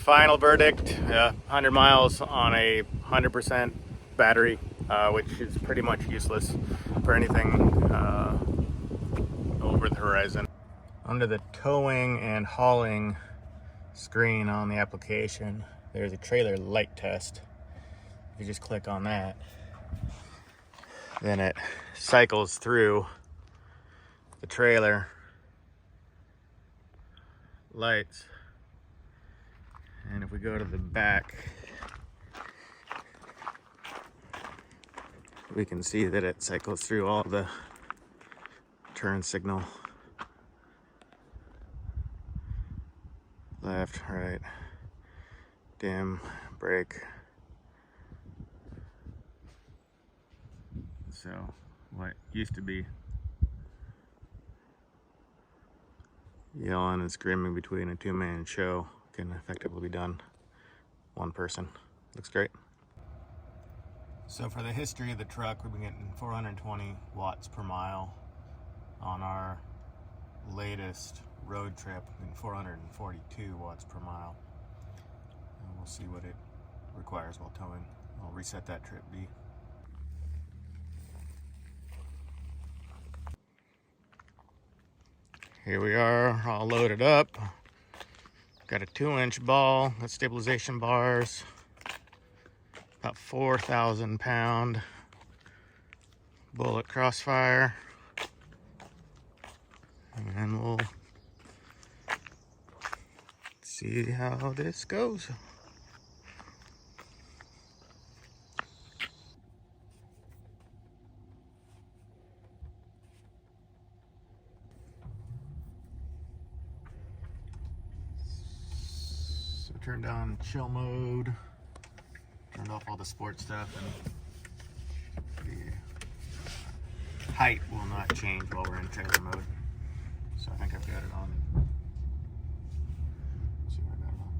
final verdict, 100 miles on a 100% battery, which is pretty much useless for anything over the horizon. Under the towing and hauling screen on the application, there's a trailer light test. If you just click on that, then it cycles through the trailer lights. And if we go to the back, we can see that it cycles through all the turn signal. Left, right, dim, brake. So what used to be yelling and screaming between a two-man show can effectively be done one person. Looks great. So for the history of the truck, we've been getting 420 watts per mile. On our latest road trip, and 442 watts per mile. And we'll see what it requires while towing. I'll reset that trip B. Here we are, all loaded up. Got a 2-inch ball, got stabilization bars, about 4,000 pound bullet crossfire. And we'll see how this goes. So turned on chill mode, turned off all the sport stuff, and the height will not change while we're in trailer mode. So I think I've got it on. Let's see where I got it on.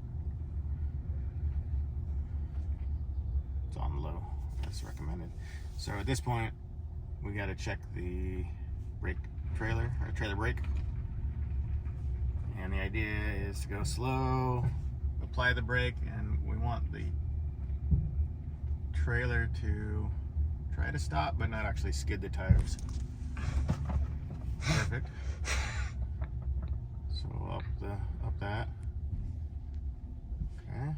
It's on low, as recommended. So at this point, we got to check the brake trailer, or trailer brake. And the idea is to go slow, apply the brake, and we want the trailer to try to stop, but not actually skid the tires. Perfect. So up that. Okay.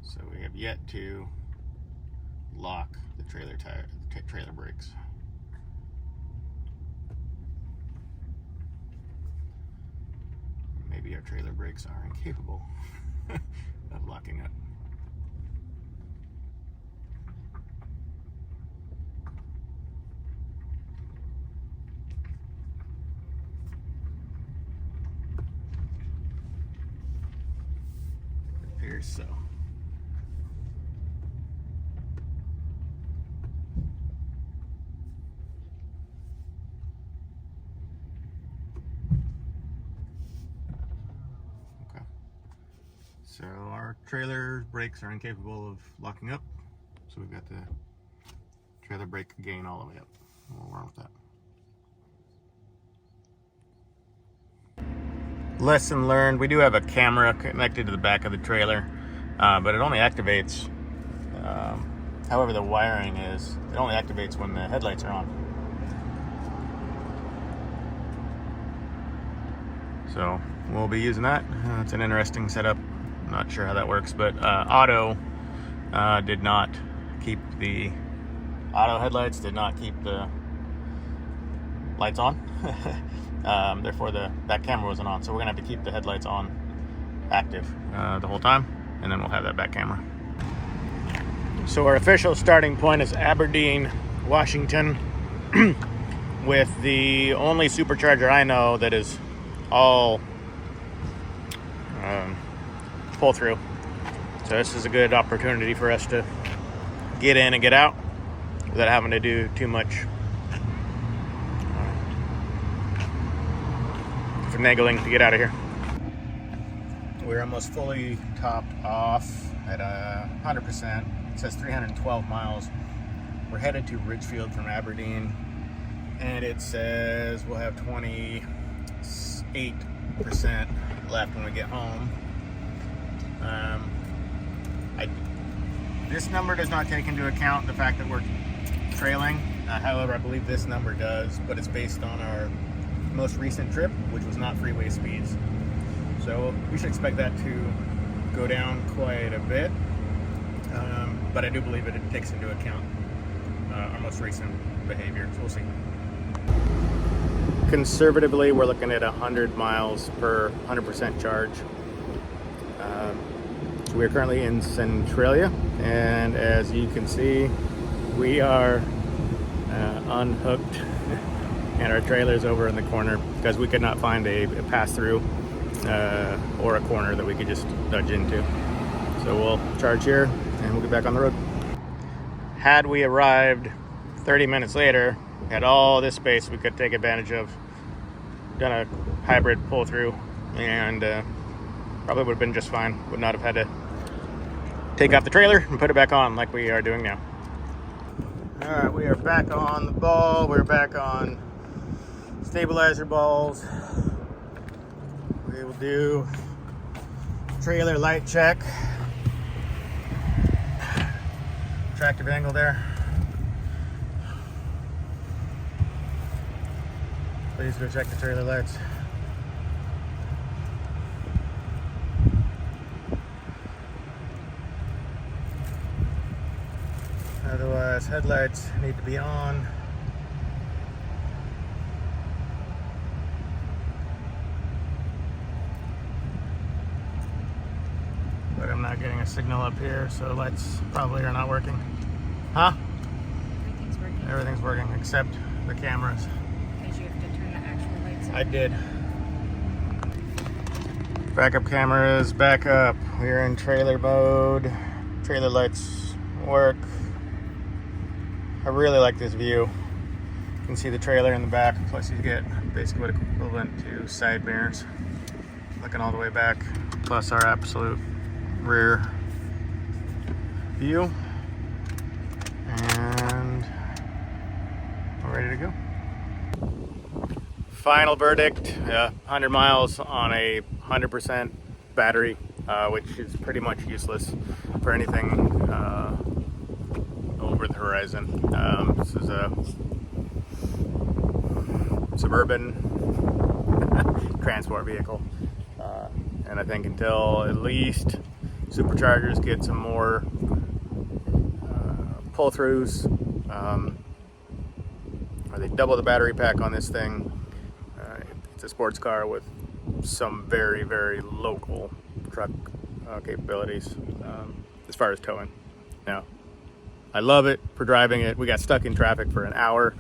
So we have yet to lock the trailer tire, the trailer brakes. Maybe our trailer brakes are incapable of locking up. It appears so. So our trailer brakes are incapable of locking up. So we've got the trailer brake gain all the way up. We'll run with that. Lesson learned, we do have a camera connected to the back of the trailer, but it only activates, however the wiring is, it only activates when the headlights are on. So we'll be using that. It's an interesting setup. Not sure how that works, but auto did not keep the auto headlights, did not keep the lights on. Therefore the back camera wasn't on, so we're gonna have to keep the headlights on active the whole time, and then we'll have that back camera. So our official starting point is Aberdeen, Washington, with the only supercharger I know that is all pull through. So this is a good opportunity for us to get in and get out without having to do too much finagling to get out of here. We're almost fully topped off at 100%. It says 312 miles. We're headed to Ridgefield from Aberdeen, and it says we'll have 28% left when we get home. This number does not take into account the fact that we're trailing. However, I believe this number does, but it's based on our most recent trip, which was not freeway speeds. So we should expect that to go down quite a bit. But I do believe it takes into account our most recent behavior, so we'll see. Conservatively, we're looking at 100 miles per 100% charge. So we're currently in Centralia, and as you can see, we are unhooked and our trailer's over in the corner because we could not find a pass-through or a corner that we could just nudge into. So we'll charge here and we'll get back on the road. Had we arrived 30 minutes later, we had all this space we could take advantage of, done a hybrid pull through, and probably would have been just fine. Would not have had to take off the trailer and put it back on like we are doing now. All right, we are back on the ball. We're back on stabilizer balls. We will do trailer light check. Attractive angle there. Please go check the trailer lights. Otherwise, headlights need to be on. But I'm not getting a signal up here, so lights probably are not working. Huh? Everything's working. Everything's working except the cameras. Because you have to turn the actual lights on. I did. Backup cameras, back up. We're in trailer mode. Trailer lights work. I really like this view. You can see the trailer in the back, plus you get basically what equivalent to side mirrors. Looking all the way back, plus our absolute rear view. And we're ready to go. Final verdict, 100 miles on a 100% battery, which is pretty much useless for anything over the horizon. This is a suburban transport vehicle, and I think until at least superchargers get some more pull-throughs, or they double the battery pack on this thing, it's a sports car with some very, very local truck capabilities as far as towing. Now, I love it for driving it. We got stuck in traffic for an hour,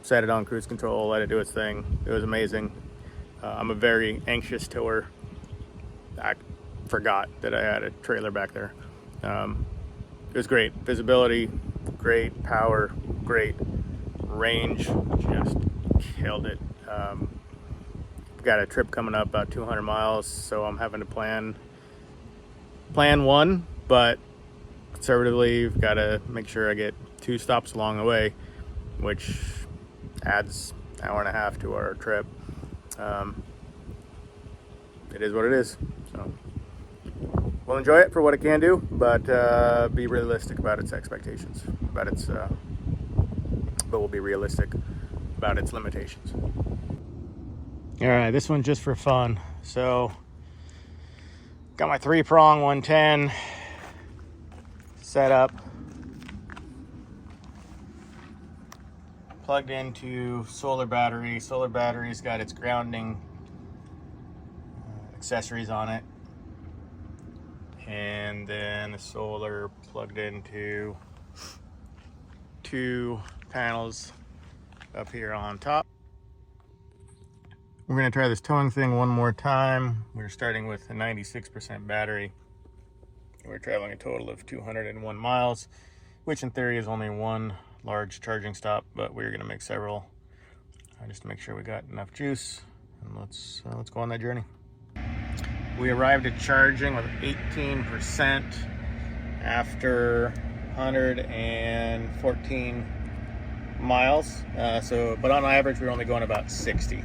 set it on cruise control, let it do its thing. It was amazing. I'm a very anxious tower. I forgot that I had a trailer back there. It was great. Visibility, great. Power, great. Range, just killed it. Got a trip coming up about 200 miles, so I'm having to plan one, but conservatively, we've got to make sure I get 2 stops along the way, which adds an hour and a half to our trip. It is what it is. So we'll enjoy it for what it can do, but be realistic about its expectations, but we'll be realistic about its limitations. All right, this one's just for fun. So got my 3-prong 110 set up, plugged into solar battery. Solar battery's got its grounding accessories on it, and then the solar plugged into 2 panels up here on top. We're going to try this towing thing one more time. We're starting with a 96% battery. We're traveling a total of 201 miles, which in theory is only one large charging stop, but we're going to make several just to make sure we got enough juice. and let's go on that journey. We arrived at charging with 18% after 114 miles. But on average, we're only going about 60.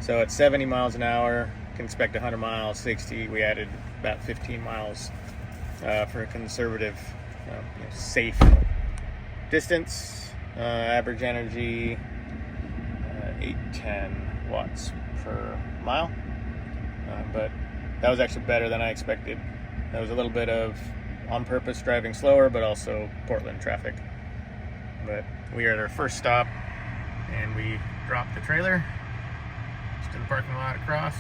So at 70 miles an hour, you can expect 100 miles. 60, we added about 15 miles for a conservative, safe distance. Average energy, 810 watts per mile. But that was actually better than I expected. That was a little bit of on purpose driving slower, but also Portland traffic. But we are at our first stop, and we dropped the trailer just in the parking lot across.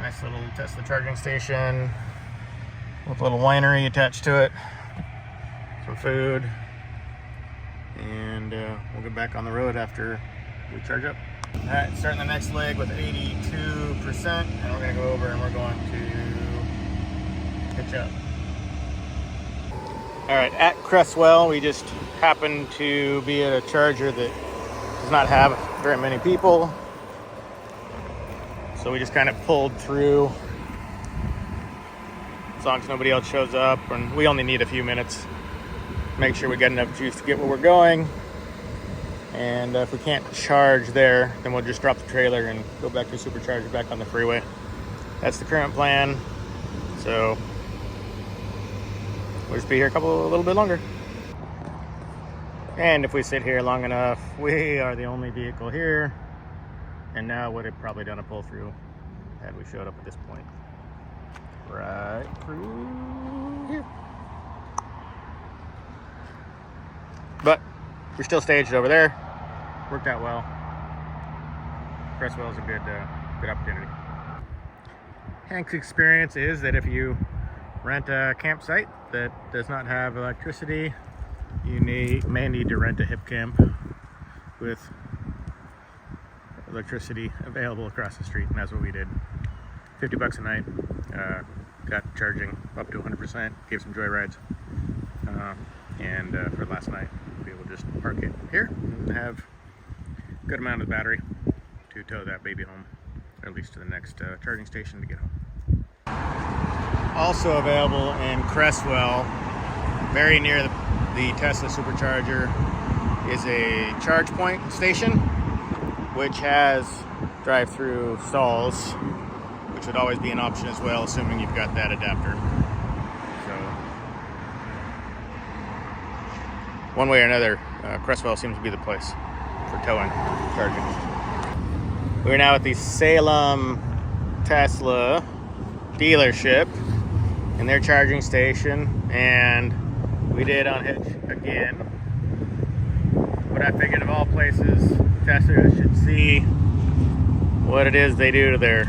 Nice little Tesla charging station with a little winery attached to it, some food, and we'll get back on the road after we charge up. All right, starting the next leg with 82%, and we're gonna go over and we're going to hitch up. All right, at Cresswell, we just happened to be at a charger that does not have very many people. So we just kind of pulled through as long as nobody else shows up, and we only need a few minutes. Make sure we get enough juice to get where we're going. And if we can't charge there, then we'll just drop the trailer and go back to a supercharger back on the freeway. That's the current plan. So we'll just be here a little bit longer. And if we sit here long enough, we are the only vehicle here. And now would have probably done a pull through had we showed up at this point. Right through here. But we're still staged over there. Worked out well. Cresswell is a good opportunity. Hank's experience is that if you rent a campsite that does not have electricity, you may need to rent a hip camp with electricity available across the street, and that's what we did. $50 a night. Got charging up to 100%. Gave some joy rides. And for last night, we'll be able to just park it here and have a good amount of battery to tow that baby home, or at least to the next charging station to get home. Also available in Cresswell, very near the Tesla Supercharger, is a charge point station, which has drive-through stalls, which would always be an option as well, assuming you've got that adapter. So, one way or another, Cresswell seems to be the place for towing, charging. We're now at the Salem Tesla dealership in their charging station, and we did unhitch again. But I figured of all places, Tesla should see what it is they do to their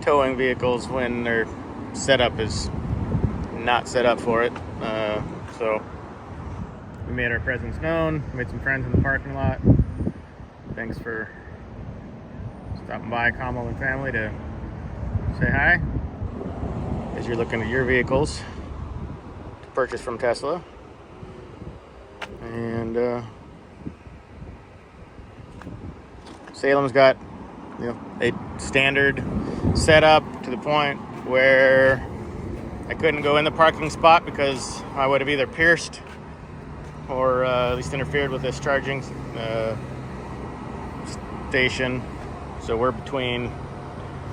towing vehicles when their setup is not set up for it. So we made our presence known, made some friends in the parking lot. Thanks for stopping by, Kamal and family, to say hi as you're looking at your vehicles to purchase from Tesla. And Salem's got a standard setup to the point where I couldn't go in the parking spot because I would have either pierced or at least interfered with this charging station. So we're between.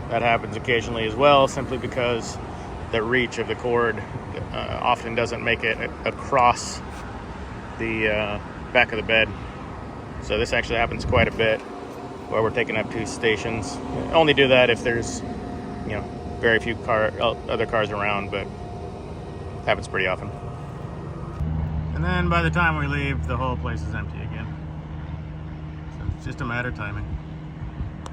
That happens occasionally as well, simply because the reach of the cord often doesn't make it across the back of the bed. So this actually happens quite a bit, where we're taking up two stations. Only do that if there's very few other cars around, but it happens pretty often. And then by the time we leave, the whole place is empty again. So it's just a matter of timing.